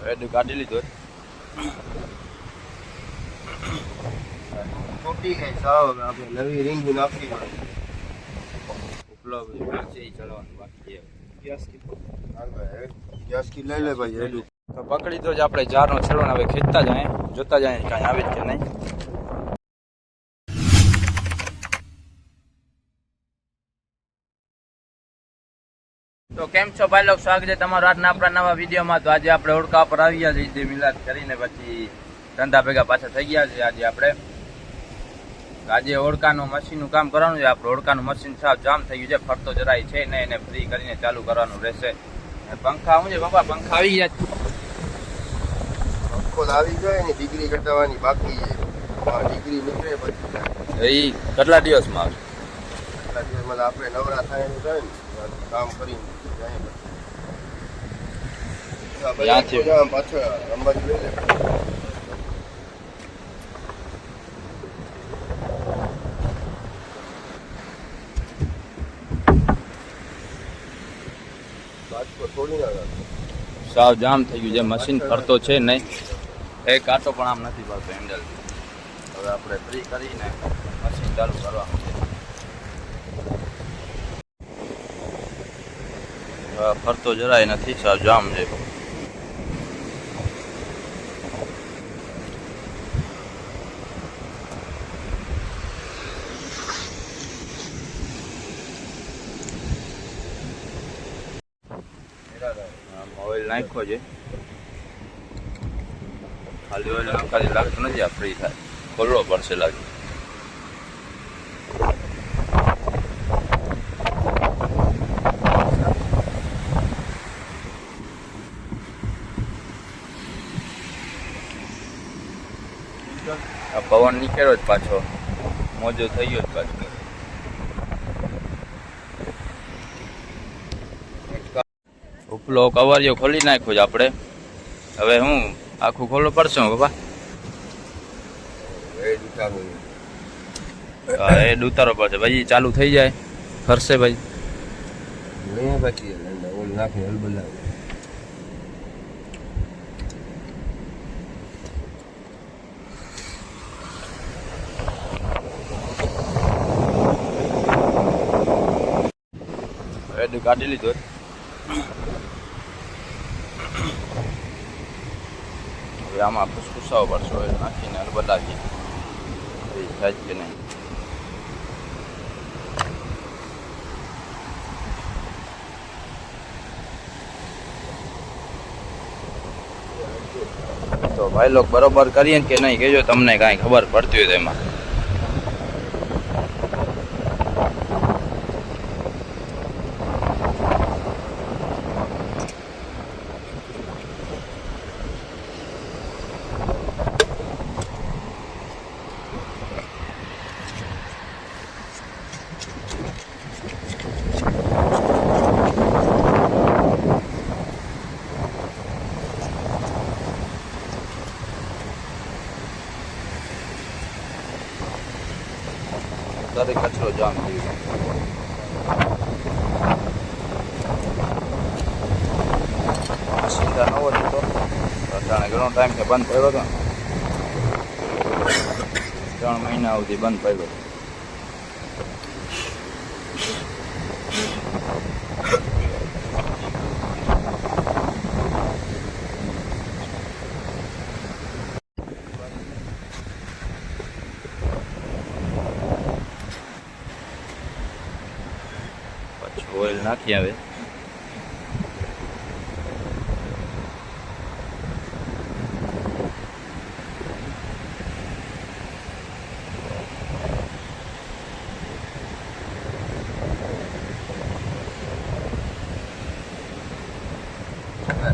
Red કાઢી લીધો તૂટી ગઈ સાવ. આપણે નવી રીંગ નાખી ઉપલો છે એ ચડવાનું બાકી છે. ગેસ કી લઈ લે ભાઈ રેડું. તો પકડી તો જ આપણે જારનો છેડવાનો હવે ખેંચતા જાય જોતા જાય કાંઈ આવે કે નહીં. તો કેમ છો ભાઈ લોકો, સ્વાગત છે તમારું આજના આપણા નવા વિડીયોમાં. તો આજે આપણે ઓળખા પર આવી ગયા છે, ઈદ મિલાદ કરીને પછી ધંધા ભેગા પાછા થઈ ગયા છે. આજે ઓળખાનું મશીનનું કામ કરવાનું છે. આપણે ઓળખાનું મશીન સાવ જામ થઈ ગયું છે, ફરતો જરાય છે ને એને ફ્રી કરીને ચાલુ કરવાનું રહેશે. પંખા શું છે બાપા, પંખા આવી ગયા પંખો આવી જાય ને ડિગ્રી કટાવવાની બાકી છે. ડિગ્રી નીકળે પછી એ કેટલા દિવસમાં આવશે? એટલા દિવસમાં આપણે નવરા થાય એનું થાય ને કામ કરીને પાછળ અંબાજી લઈ લે. સાવ જામ થઈ ગયું છે, મશીન ફરતો છે નહીં, એક કાંટો પણ આમ નથી ફરતો હેન્ડલ. હવે આપણે ફ્રી કરીને મશીન ચાલુ કરવાનું છે. ફરતો જરાય નથી, સાવ જામ છે. ઓઇલ નાખ્યો છે, ખાલી ઓઇલ નાખવાથી લાગતું નથી આ ફ્રી થાય, ખોલવો પડશે લાગે. આ પવન નીકળ્યો જ પાછો, મોજો થઈ ગયો જ પાછો. ઉપલો કવરિયો ખોલી નાખ્યો છે આપણે. હવે હું આખું ખોલવું પડશે બાપા. એ ઉતારવો પડશે ભાઈ, ચાલુ થઈ જાય ફરશે ભાઈ. રેડ કાઢી લીધો. હવે આમાં ફૂસફૂસાવો પડશે ઓઇલ નાખીને બતાવીએ થાય કે નહીં. તો ભાઈ લોક બરોબર કરીએ કે નહીં કહેજો, તમને કાંઈ ખબર પડતી હોય તો એમાં. દરેક કચરો જામ થઈ ગયો. સીધા નવો જ હતો, અટાણે ઘણો ટાઈમ થી બંધ પડ્યો હતો, 3 મહિના સુધી બંધ પડ્યો. ઓઇલ નાખી આવે.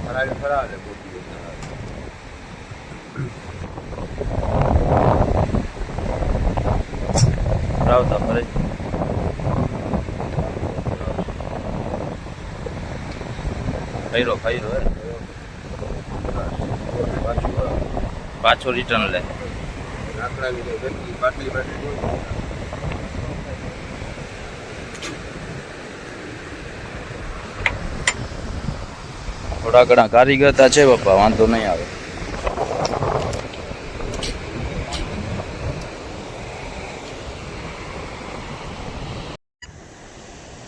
ફરાવે ફરાવતા ફરે. ફાયરો પાછો રિટર્ન લે. થોડા ઘણા કારીગરતા છે પપ્પા, વાંધો નહીં આવે.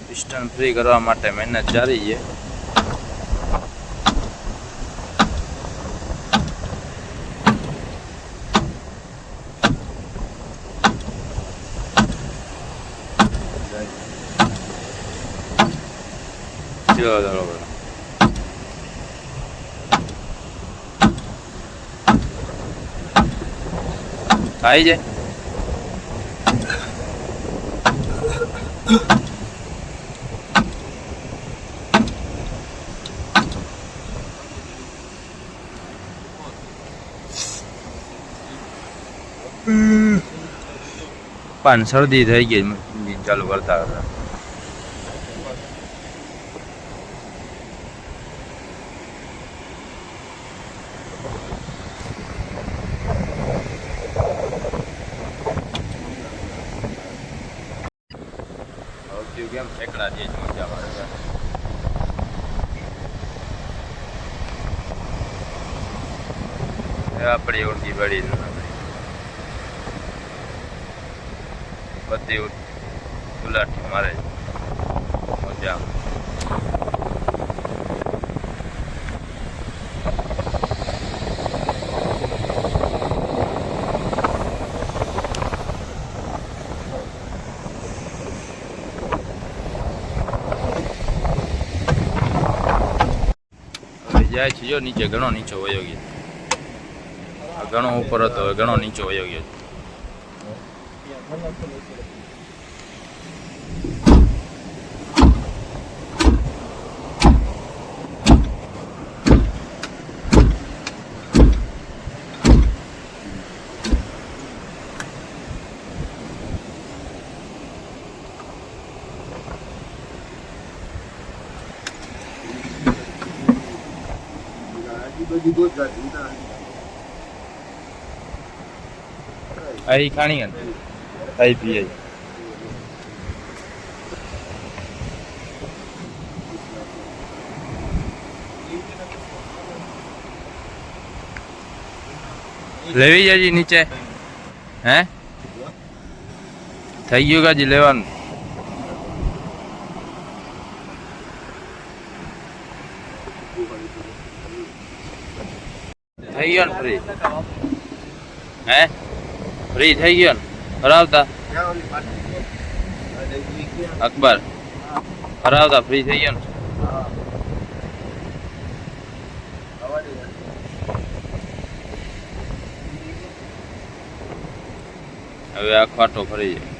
પિસ્ટન ફ્રી કરવા માટે મહેનત જારી છે. બરોબર થાય છે. પણ શરદી થઈ ગઈ એન્જિન ચાલુ કરતા કરતા. કેમ ઠેકડા જે મજા આવે. આપણી ઉડકી પડી બધી ઉલાટી મારે મજા. જાય છે જો નીચે, ઘણો નીચો વયો ગયો. ઘણો ઉપર હતો, ઘણો નીચો વયો ગયો. આઈ ખાણી આઈ પીએ. લેવી જજી નીચે. હે થઈ ગયું કાજી લેવાનું. થઈ ગયો ને ફ્રી? હે ફ્રી થઈ ગયો ને? હરાવતા અકબર હરાવતા ફ્રી થઈ ગયો ને? હવે આ ખાટો ફરી જાય.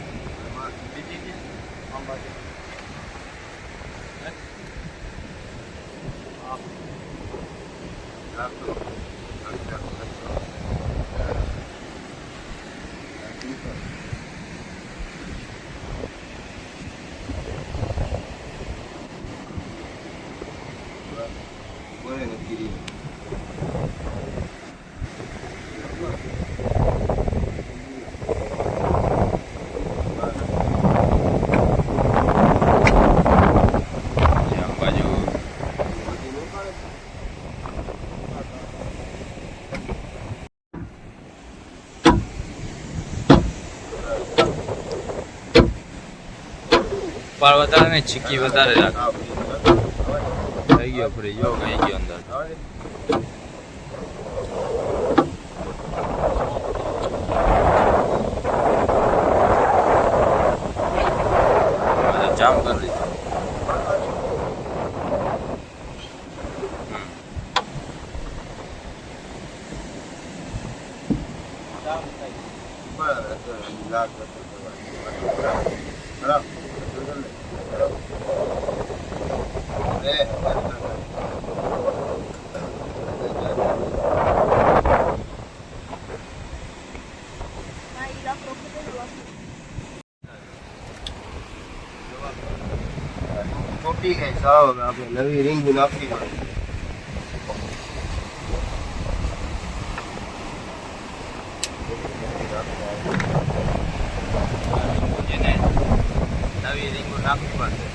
પાળ વધારે ને ચીકી વધારે રાખ. થઈ ગયો ફ્રી, જો ગઈ ગયો અંદર. જામ કરી દીધું. ચોટી ગઈ સાવ, આપણે નવી રિંગ નાખવી પડે. નવી રીંગો નાખવી પડશે.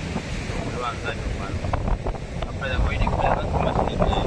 આપણે તો કોઈની મશીન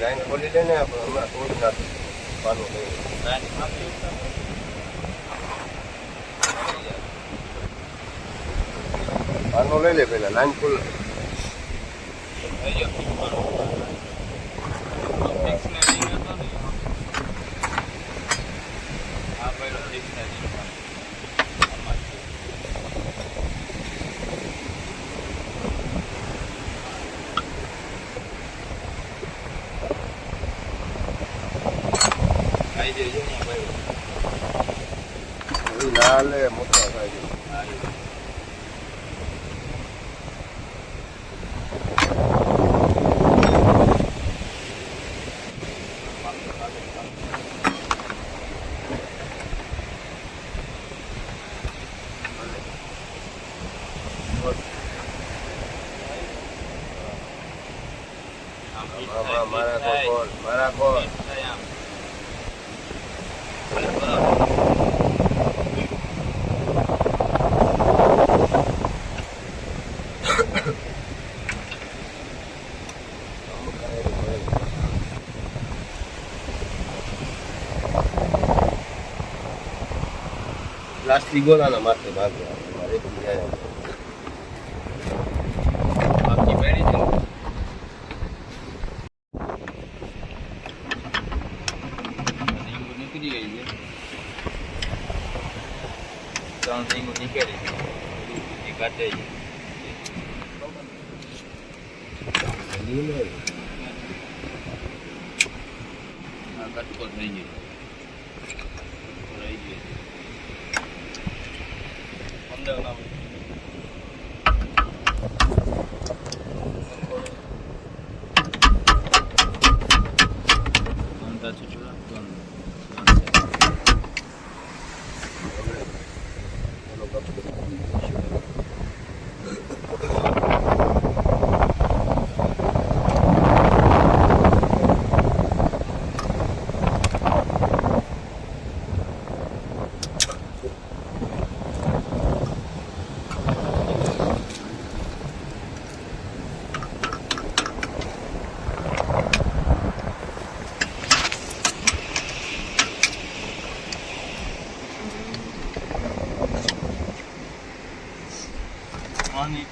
લાઈન ખોલી લે ને આપણે હમણાં તોડી નાખી પાનું લઈ પાનું લઈ લે પેલા લાઈન ખોલ ના લે મોટા થાય છે મારા કોલ પ્લાસ્ટિક ગોળાના માથે ભાગે મારે બાકી બેડી છે નીકળી ગઈ છે 3 રીંગો નીકળી છે કાઢે છે કટકો થઈ ગયો રહી ગયો 15 નામ અંતા ચૂલા પાણી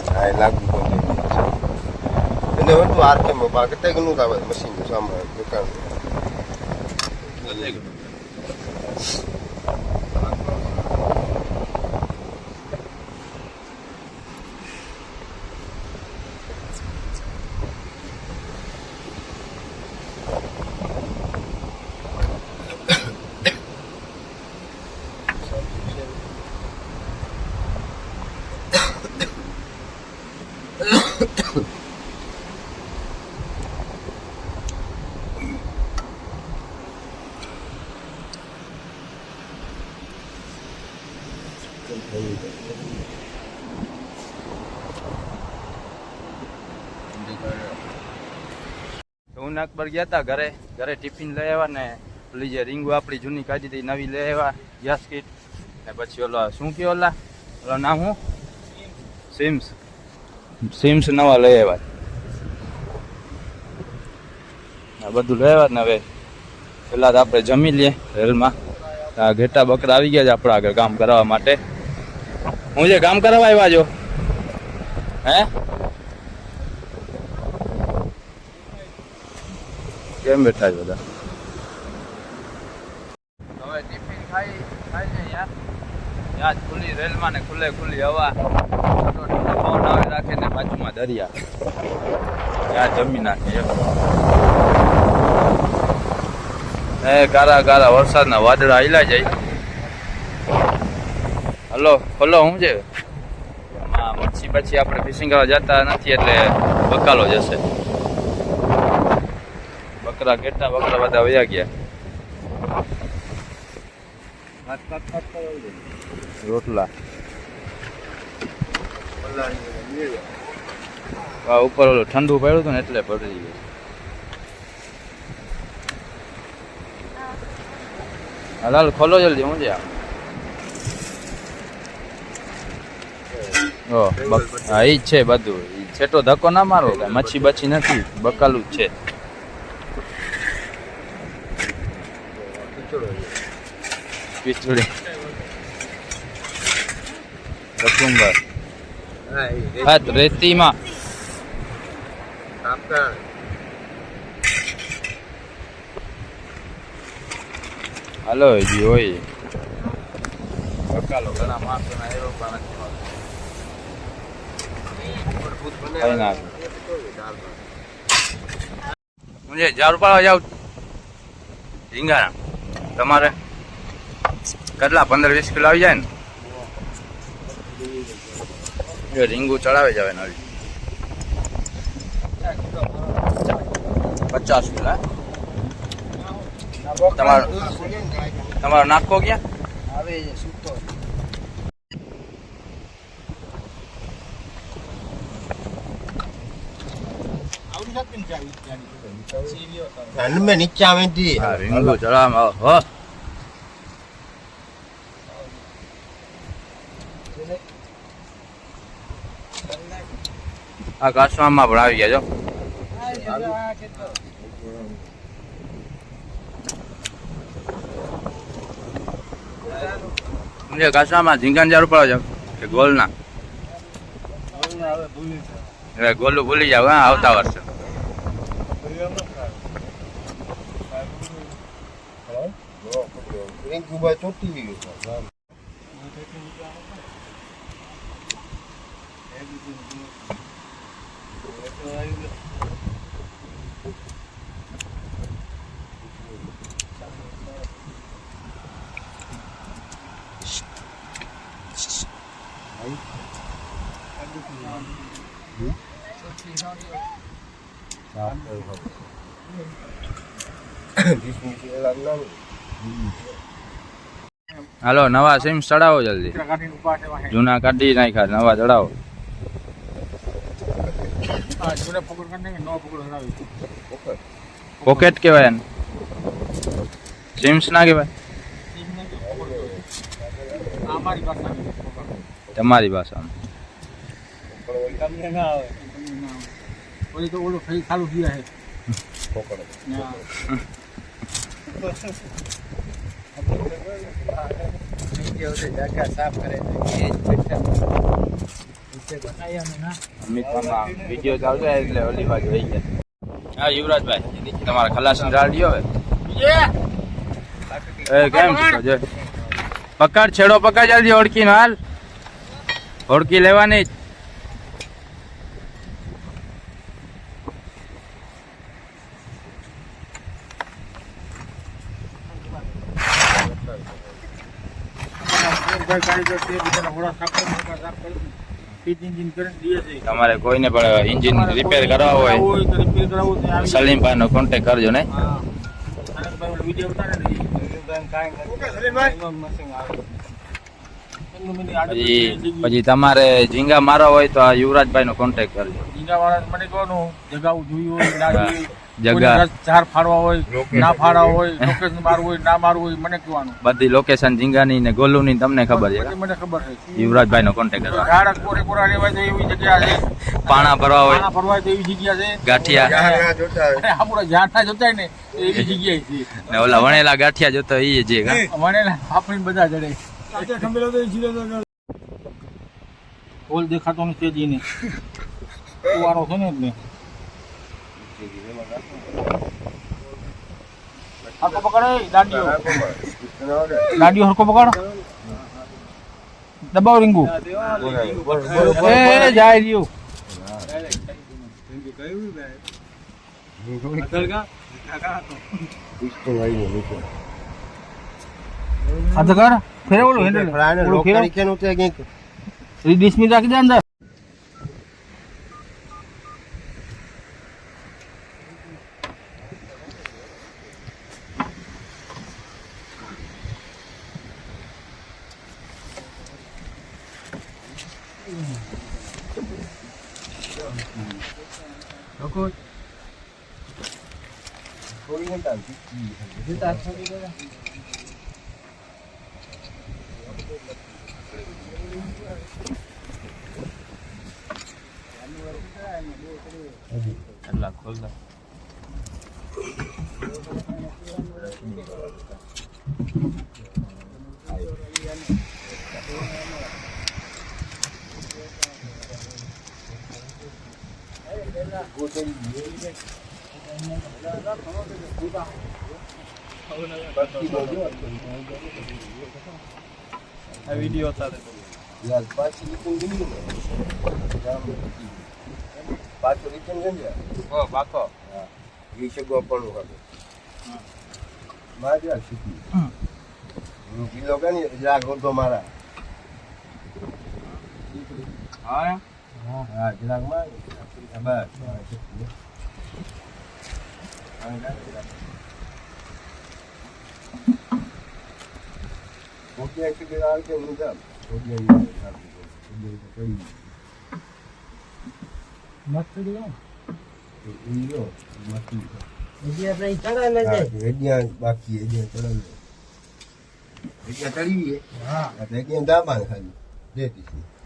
હા લાગુ પડે એને વટું આરકેમ બા કેટલા ગણું આવે મશીન સામાન દુકાન ઉનાક પર ગયા હતા ઘરે ટિફિન લઈ આવ્યા ને પેલી જે રીંગુ આપણી જૂની કાઢી હતી નવી લઈ આવ્યા ગેસ કીટ ને પછી ઓલો શું કયો ઓલો નામ હું સિમ્સ નવા લઈ આવ્યા આ બધું લઈ આવ્યા ને હવે પેલા તો આપણે જમી લઈએ રેલમાં આ ઘેટા બકરા આવી ગયા છે આપણા આગળ કામ કરાવવા માટે હું જે કામ કરાવવા આવ્યા છો હે કેમ બેઠા છે બધા હવે ટિફિન ખાઈ છે યાદ ખુલ્લી રેલમાં ને ખુલ્લી હવા પવન આવે રાખે ને બાજુમાં દરિયા ત્યાં જમી નાખે એ કારા વરસાદના વાદળા હાલ્યા જાય હલો શું છે પછી આપણે ફિશિંગ કરવા જતા નથી એટલે બકાલો જશે બકરા બધા વયા ગયા રોટલા ઉપર ઓલું ઠંડુ પડ્યું હતું ને એટલે પડી ગયું હાલ ખોલો જલ્દી હું છે ઓ હા ઈ જ છે બધું. ઈ છેટો ધક્કો ના મારો, કાંઈ મચ્છી બચ્છી નથી, બકાલું જ છે. ખીચડી કચુંબર હા રેતીમાં હાલો હજી હોય બકાલો ઘણા માણસો ના એવો પણ નથી નાખ મુજે જારું પાડવા જાવ ઝીંગાના તમારે કેટલા 15-20 કિલો આવી જાય ને એ રીંગું ચડાવે જાવે ને 50 કિલો તમારો નાખો ક્યાં આવે સૂતો में नीचे आवे थी રીંગું ચડાવવામાં હો આ કાસવામાં પણ આવી ગયા જો મુજે કાસવામાં ઝીંગાને જરૂર પડે છે કે ગોલના હવે ગોલું ભૂલી જાવ હા આવતા વર્ષે હાલો નવા સિમ ચડાવો જલ્દી જૂના કાઢી નાખ્યા નવા ચડાવો પોકેટ કેવાય ને સિમ્સ ના કેવાય તમારી ભાષામાં વિડીયો ચાલતો એટલે ઓલી બાજુ રહી ગયા. હા યુવરાજભાઈ તમારા ખલાસની રાડીઓ હવે કેમ છો પકડ છેડો પકડ જલ્દી ઓળખી નો હાલ ઓળખી લેવાની જ તમારે કોઈને પણ એન્જિન રિપેર કરાવવું હોય સલીમભાઈ નો કોન્ટેક્ટ કરજો ને પછી તમારે ઝીંગા મારવા હોય તો આ યુવરાજભાઈ નો કોન્ટેક્ટ કરજો જગા ચાર ફાડવા હોય ના ફાડવા હોય લોકેશન મારવું હોય ના મારવું હોય મને કહેવાનું બધી લોકેશન ઝીંગાની ને ગોલુની તમને ખબર છે મને ખબર છે યુવરાજભાઈ નો કોન્ટેક્ટ કરજો ઝાડ કોરે કોરા લેવાય તો એવી જગ્યા છે પાણા ભરવા હોય પાણા ભરવા તો એવી જગ્યા છે ગાંઠિયા આપણા ઝાડ ના જોતાય ને એવી જગ્યાએ છે ને ઓલા વણેલા ગાંઠિયા જોતો એ જે વણેલા આપણી બધા જડે હોલ દેખાતો નથી જીને કુવારો છે ને એટલે હરકો પકડે દાંડીઓ હરકો પકડ દબાવ રીંગુ એ જાય રહ્યું અધગર ફેરવલું હેન્ડલ ડિસ્મિસ રાખી દે અંદર એટલા ખોલતા આ વિડીયો તારે યાર પાછી રિટર્ન ગઈ ને પાછું રિટર્ન ગઈ ઓ પાકો હા એ સગો પણ હવે માર્યા શીખી હું કિલો ગણી જરાક ઓછો મારા હા હા જરાક માર બસ ઓકે કે આ કે હું જામ ઓકે મસ્ત દીયો ઈયો મસ્તી હજી આપણે ચડાવે છે એડિયા બાકી એડિયા ચડાવે એડિયા ચડીએ હા આ એડિયા દાબા ખાલી દેતી છે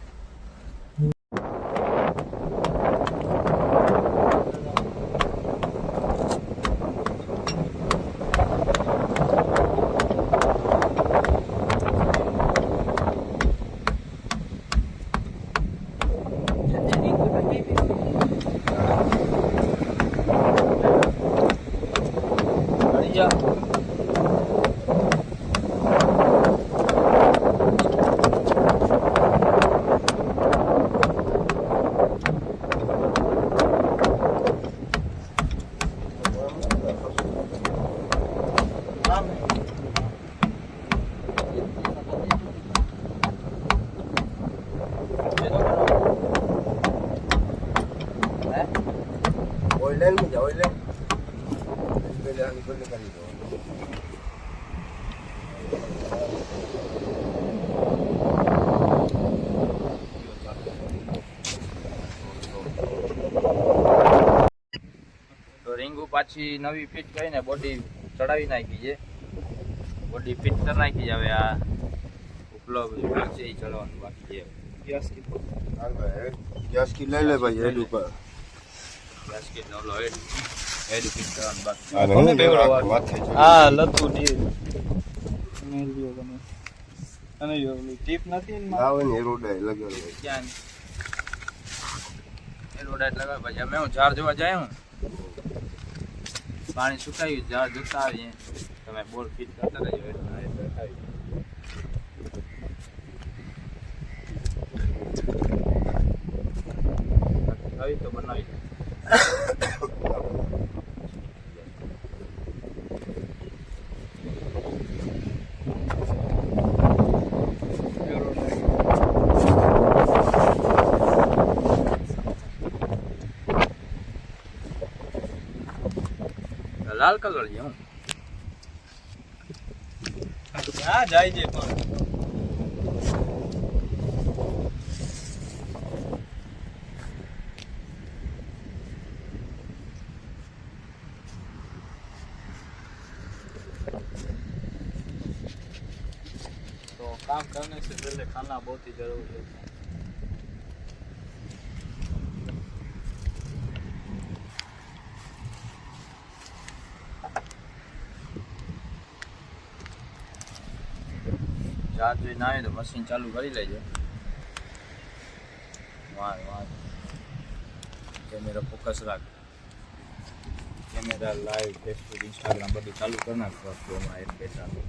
ઓઇલેન में जाओ ओइलेन पहले आगे बंद कर दो તો રીંગુ પાછી નવી ફિટ કરીને બોડી ચડાવી નાખી છે બોડી ફિટ કરી નાખી છે હવે આ ઉપલો ભાગ છે એ ચડવાનું બાકી છે ગેસ કી हां भाई गैस की ले ले भाई हेड ऊपर ગેસ કે ઓલો હેડ ફિટ કરવાનું બાકી આ કોને બેવડો વાત થઈ છે હા લતુ ડી મેલ દિયો તમે અને યો ટીપ નથી ને માં આવે ને એરોડા લગાડો ક્યાં એ રોડાટ લગાવ પછી અમે હું ઝાડ જોવા જાય હું પાણી સુકાયું ઝાડ જોતા આવીએ તમે બોલ ફિટ કરતા રહેજો એટલે દેખાય આવી તો બનાવી દો. લાલ કલર છે હું હા જાય છે પણ तो काम करने से पहले खाना बहुत ही जरूरी है ચાર્જ જોઈને આવે તો મશીન ચાલુ કરી લેજો વાહ વાહ કેમેરા ફોકસ રાખ કેમેરા લાઈવ ફેસબુક ઇન્સ્ટાગ્રામ બધું ચાલુ કરી નાખો તો હમણાં એક બે ચાલુ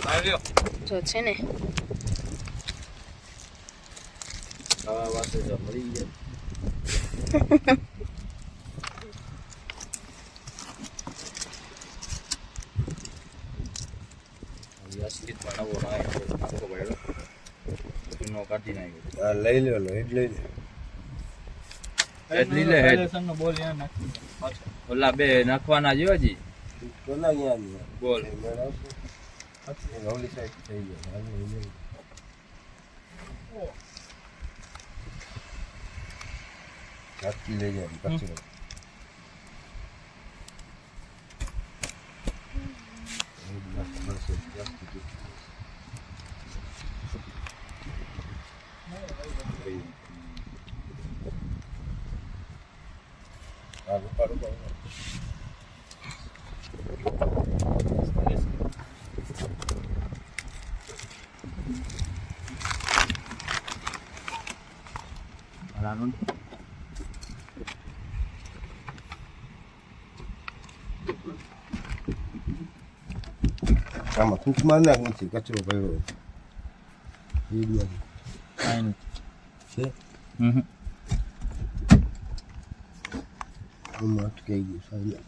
આવ્યો જો છે ને ખાવા વાસે તો મળી જાય વ્યવસ્થિત બનાવો નાખો ભાઈ જૂનો કાઢી નાખ્યો આ લઈ લો હેડ લઈ લે હેડ લઈ લે હેડ નો બોલ યા નાખી પાછો ઓલા બે નાખવાના જો હજી કોના અહીંયા બોલ મેળા છે ઓલી સાઈડ થઈ ગયો હાલ રાતથી લઈ જાય કચરો આમાં થૂક માર નાખ નથી કચરો પડ્યો છે અટકાઈ ગયું સાહેબ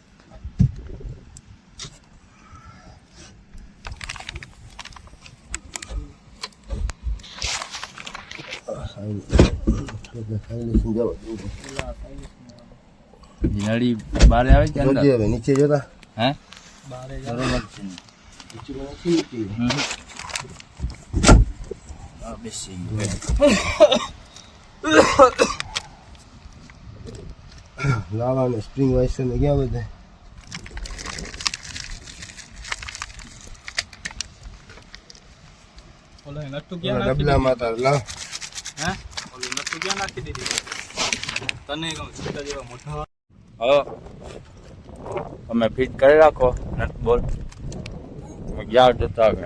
નળી બહાર આવે કે અંદર હવે નીચે જતા હે બારે બરોબર છે ને નીચે નથી બેસી લાવા ને સ્પ્રિંગ વાઇસર ને ગયા બધા ઓલો નટુ ક્યાં નાખી ડબલામાં તાર લાવ હે ઓલો નટુ ક્યાં નાખી દીધી તને કહું છોટા જેવા મોટા હવે તમે ફિટ કરી રાખો નટ બોલ યાર જતા આગળ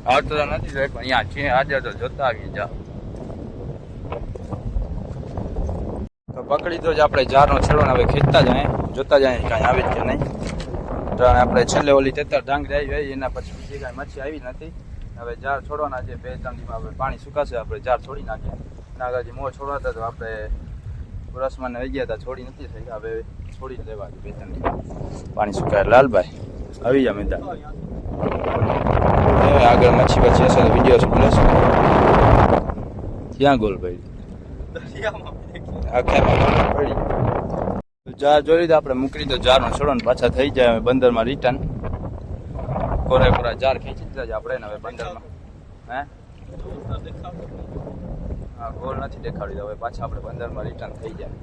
આવતો તો નથી જોઈ પણ અહીંયા છે આજે તો જોતા આવી જા તો પકડી તો જ આપણે જારનો છેડો ને હવે ખેંચતા જાય જોતા જાય કાંઈ આવે કે નહીં તો આપણે છેલ્લે ઓલી તેતર ડાંગરી આવી હોય એના પછી બીજી કાંઈ મચ્છી આવી નથી હવે જાર છોડવાના છે 2-3 દીમાં આપણે પાણી સુકાશે આપણે જાર છોડી નાખીએ અને આગળ જે મોર છોડવાતા તો આપણે બ્રશમાં આવી ગયા હતા છોડી નથી થઈ હવે છોડી જ લેવા 2-3 દીમાં પાણી સુકાય લાલભાઈ આવી જા મેદા આગળ મચ્છી પછી હશે તો વિડીયો શૂટ લેશું ક્યાં ગોલ ભાઈ આખા પડી જાર જોઈ લીધા આપણે મૂકી તો જારનો છોડો ને પાછા થઈ જાય હવે બંદરમાં રિટર્ન કોરા જાર ખેંચી દીધા છે આપણે ને હવે બંદરમાં હે હા ગોલ નથી દેખાડી દો હવે પાછા આપણે બંદરમાં રિટર્ન થઈ જાય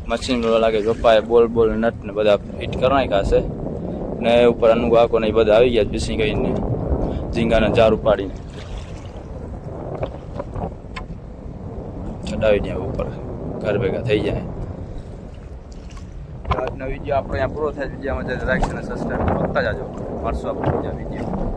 મશીન લાગે પપ્પાએ બોલ નટ ને બધા ફિટ કરી નાખ્યા છે ને ઉપર અનુગાકો ને એ બધા આવી ગયા ફિશિંગ કરીને ઝીંગાના જાર ઉપાડીને ચડાવી દે ઉપર ઘર ભેગા થઈ જાય આજનો વિડીયો આપણે અહીંયા પૂરો થાય વિડીયોમાં લાઈક અને સબસ્ક્રાઈબ કરતા જાજો મળશું આપણે બીજા વિડીયો